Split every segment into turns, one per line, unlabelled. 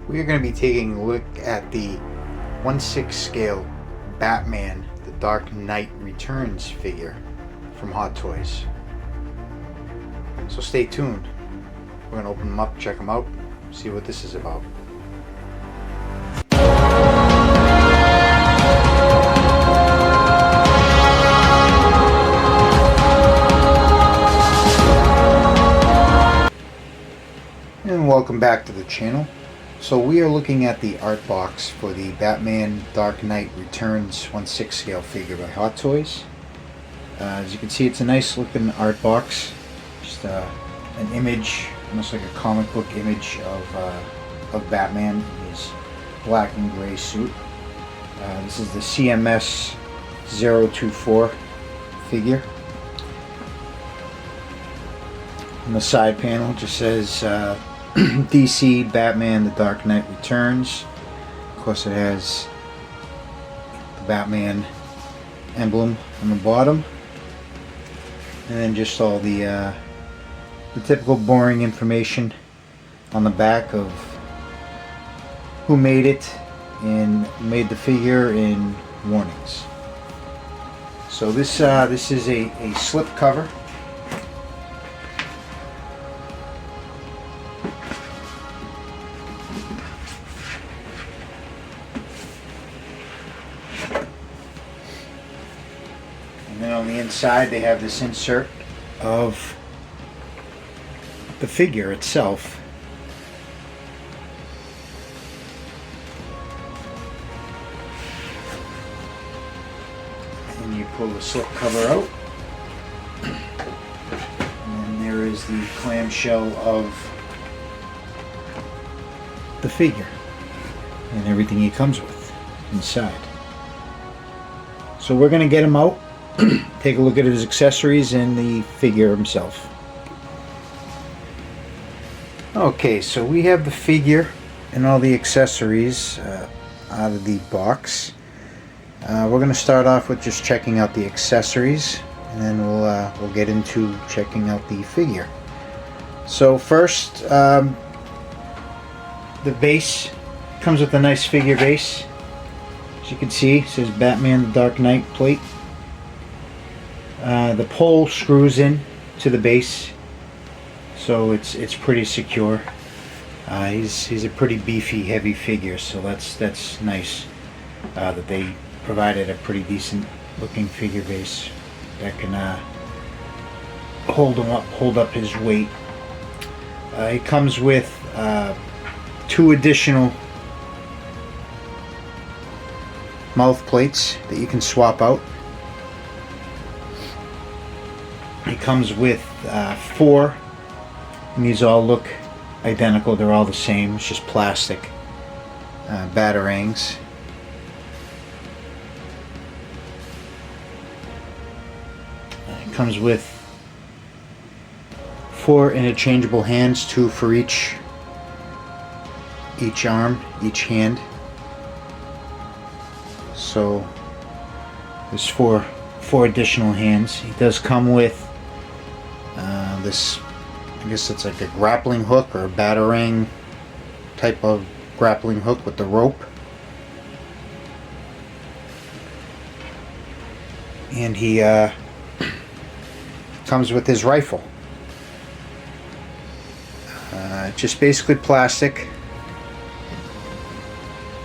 We are going to be taking a look at the 1/6 scale Batman The Dark Knight Returns figure from Hot Toys. So stay tuned. We're going to open them up, check them out, see what this is about. And welcome back to the channel. So we are looking at the art box for the Batman Dark Knight Returns 1/6 scale figure by Hot Toys. As you can see, it's a nice looking art box. Just an image, almost like a comic book image of Batman in his black and gray suit. This is the CMS 024 figure. On the side panel it just says DC Batman The Dark Knight Returns. Of course, it has the Batman emblem on the bottom, and then just all the typical boring information on the back of who made it and made the figure and warnings. So this is a slip cover. And then on the inside they have this insert of the figure itself. And you pull the slip cover out. And there is the clamshell of the figure and everything he comes with inside. So we're going to get him out. Take a look at his accessories and the figure himself. Okay, so we have the figure and all the accessories out of the box. We're going to start off with just checking out the accessories, and then we'll get into checking out the figure. So first, the base comes with a nice figure base. As you can see, it says Batman The Dark Knight plate. The pole screws in to the base, so it's pretty secure. He's a pretty beefy, heavy figure, so that's nice that they provided a pretty decent looking figure base that can hold up his weight. It comes with 2 additional mouth plates that you can swap out. It comes with 4, and these all look identical. They're all the same. It's just plastic batarangs. It comes with 4 interchangeable hands, 2 for each arm, each hand. So there's four additional hands. He does come with this, I guess it's like a grappling hook or a batarang type of grappling hook with the rope. And he comes with his rifle. Just basically plastic.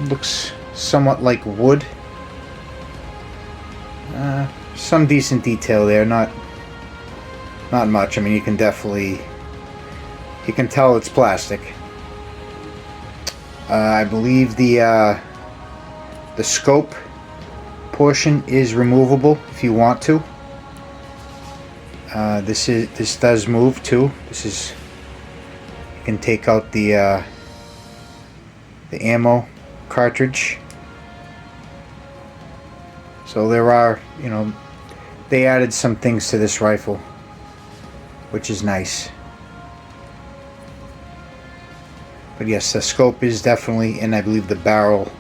Looks somewhat like wood. Some decent detail there, not much. I mean, you can tell it's plastic. I believe the scope portion is removable if you want to. This does move too. You can take out the ammo cartridge. So there are, they added some things to this rifle, which is nice. But yes, the scope is definitely, and I believe the barrel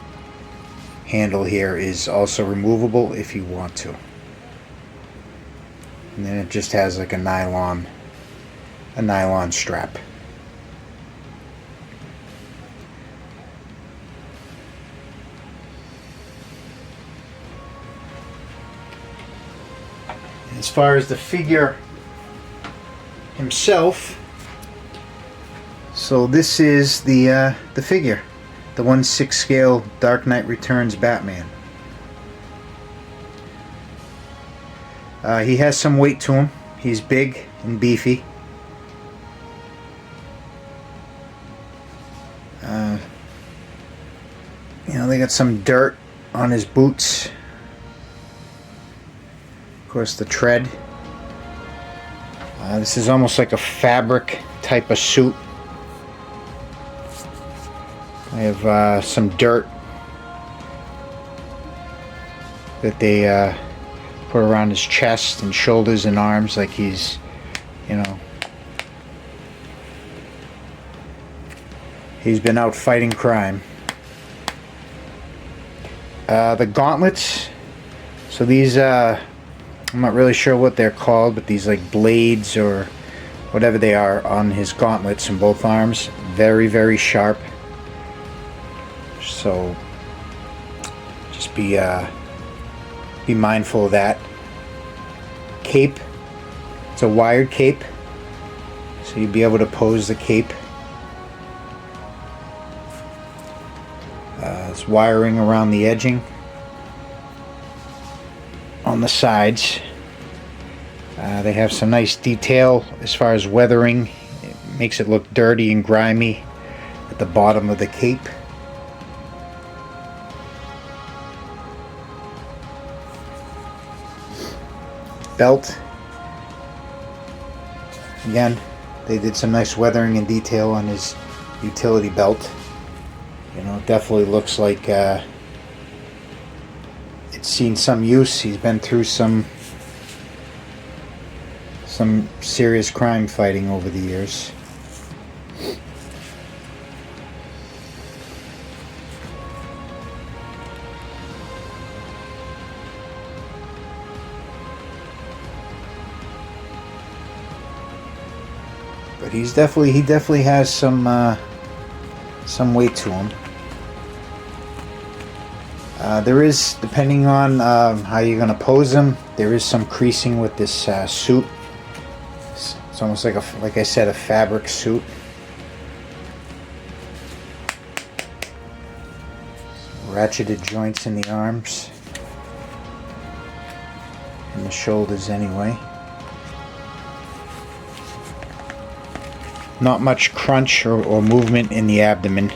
handle here is also removable if you want to. And then it just has like a nylon strap. As far as the figure himself, so this is the figure, the 1/6 scale Dark Knight Returns Batman. He has some weight to him. He's big and beefy. You know, they got some dirt on his boots. Of course, the tread. This is almost like a fabric type of suit. I have some dirt that they put around his chest and shoulders and arms, like he's, you know, he's been out fighting crime. The gauntlets, so these, I'm not really sure what they're called, but these like blades or whatever they are on his gauntlets in both arms, very, very sharp. So just be mindful of that. Cape, it's a wired cape, so you'd be able to pose the cape. There's wiring around the edging on the sides. They have some nice detail as far as weathering. It makes it look dirty and grimy at the bottom of the cape. Belt, again, they did some nice weathering and detail on his utility belt. You know, it definitely looks like it's seen some use. He's been through some serious crime fighting over the years. But he definitely has some weight to him. There is, depending on how you're going to pose him, there is some creasing with this suit. It's almost like I said, a fabric suit. Ratcheted joints in the arms and the shoulders anyway. Not much crunch or movement in the abdomen.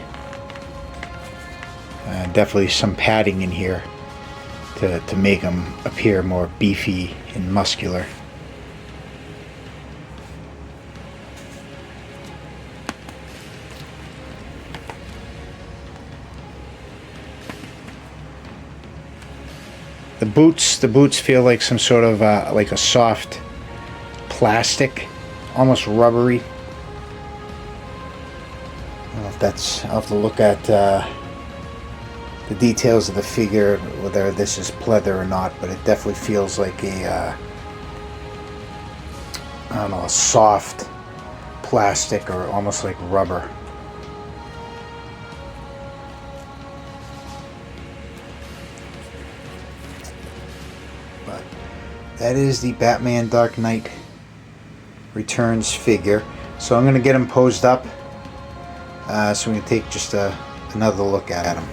Definitely some padding in here to make him appear more beefy and muscular. The boots feel like some sort of like a soft plastic, almost rubbery. I don't know if that's, I'll have to look at the details of the figure, whether this is pleather or not, but it definitely feels like a I don't know, a soft plastic or almost like rubber. But that is the Batman Dark Knight Returns figure. So I'm going to get him posed up, so we can take just another look at him.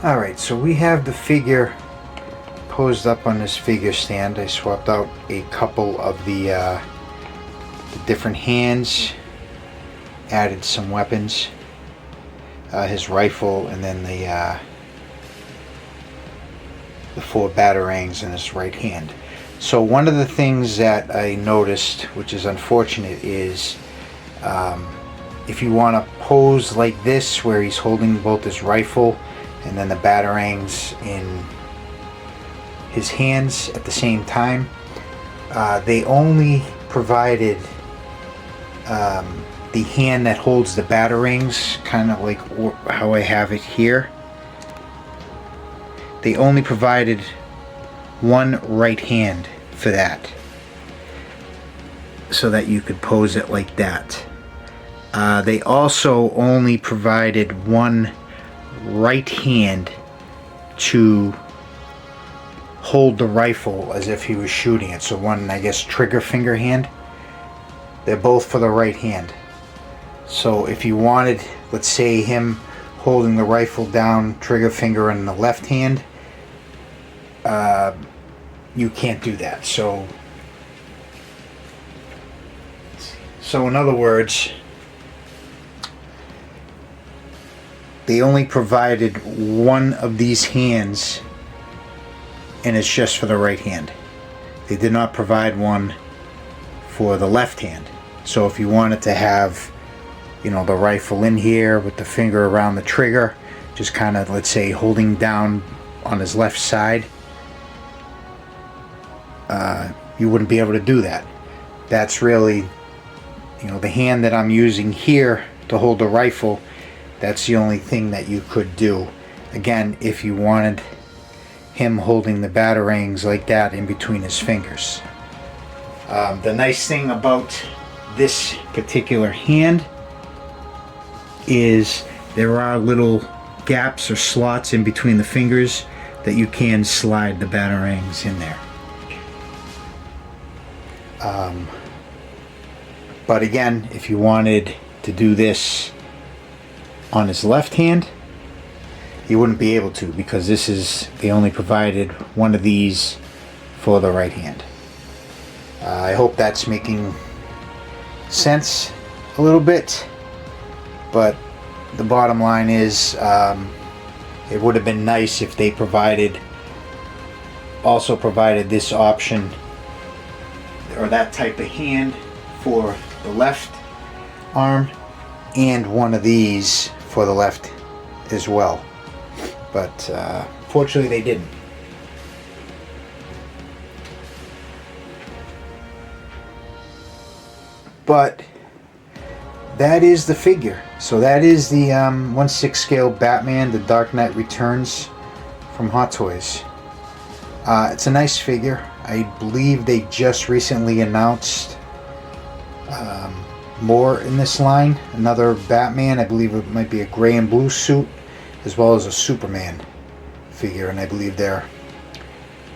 Alright, so we have the figure posed up on this figure stand. I swapped out a couple of the different hands, added some weapons, his rifle, and then the 4 batarangs in his right hand. So one of the things that I noticed, which is unfortunate, is if you want to pose like this, where he's holding both his rifle and then the batarangs in his hands at the same time, they only provided the hand that holds the batarangs, kind of like how I have it here. They only provided one right hand for that, so that you could pose it like that. They also only provided one right hand to hold the rifle as if he was shooting it. So one, I guess, trigger finger hand. They're both for the right hand. So if you wanted, let's say, him holding the rifle down, trigger finger in the left hand, you can't do that. So in other words, they only provided one of these hands, and it's just for the right hand. They did not provide one for the left hand. So if you wanted to have, you know, the rifle in here with the finger around the trigger, just kind of, let's say, holding down on his left side, you wouldn't be able to do that. That's really, you know, the hand that I'm using here to hold the rifle, that's the only thing that you could do. Again, if you wanted him holding the batarangs like that in between his fingers. The nice thing about this particular hand is there are little gaps or slots in between the fingers that you can slide the batarangs in there. But again, if you wanted to do this on his left hand, you wouldn't be able to, because they only provided one of these for the right hand. I hope that's making sense a little bit, but the bottom line is, it would have been nice if they also provided this option, or that type of hand for the left arm, and one of these for the left as well. But fortunately they didn't. But that is the figure. So that is the 1/6 scale Batman, The Dark Knight Returns from Hot Toys. It's a nice figure. I believe they just recently announced more in this line. Another Batman, I believe it might be a gray and blue suit, as well as a Superman figure, and I believe they're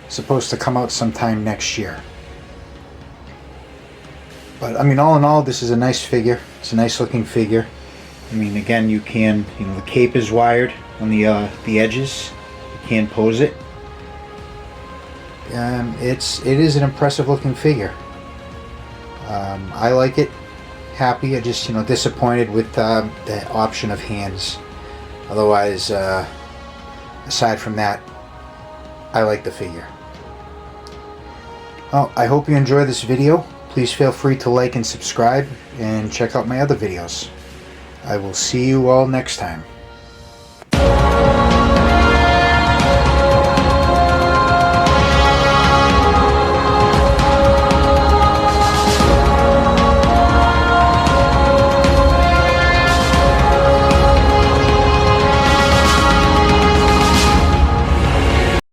supposed to come out sometime next year. But I mean, all in all, this is a nice figure. It's a nice looking figure. I mean, again, you know, the cape is wired on the edges. You can pose it. It is an impressive looking figure. I like it. Happy. I just, you know, disappointed with the option of hands. Otherwise, aside from that, I like the figure. Well, I hope you enjoy this video. Please feel free to like and subscribe, and check out my other videos. I will see you all next time.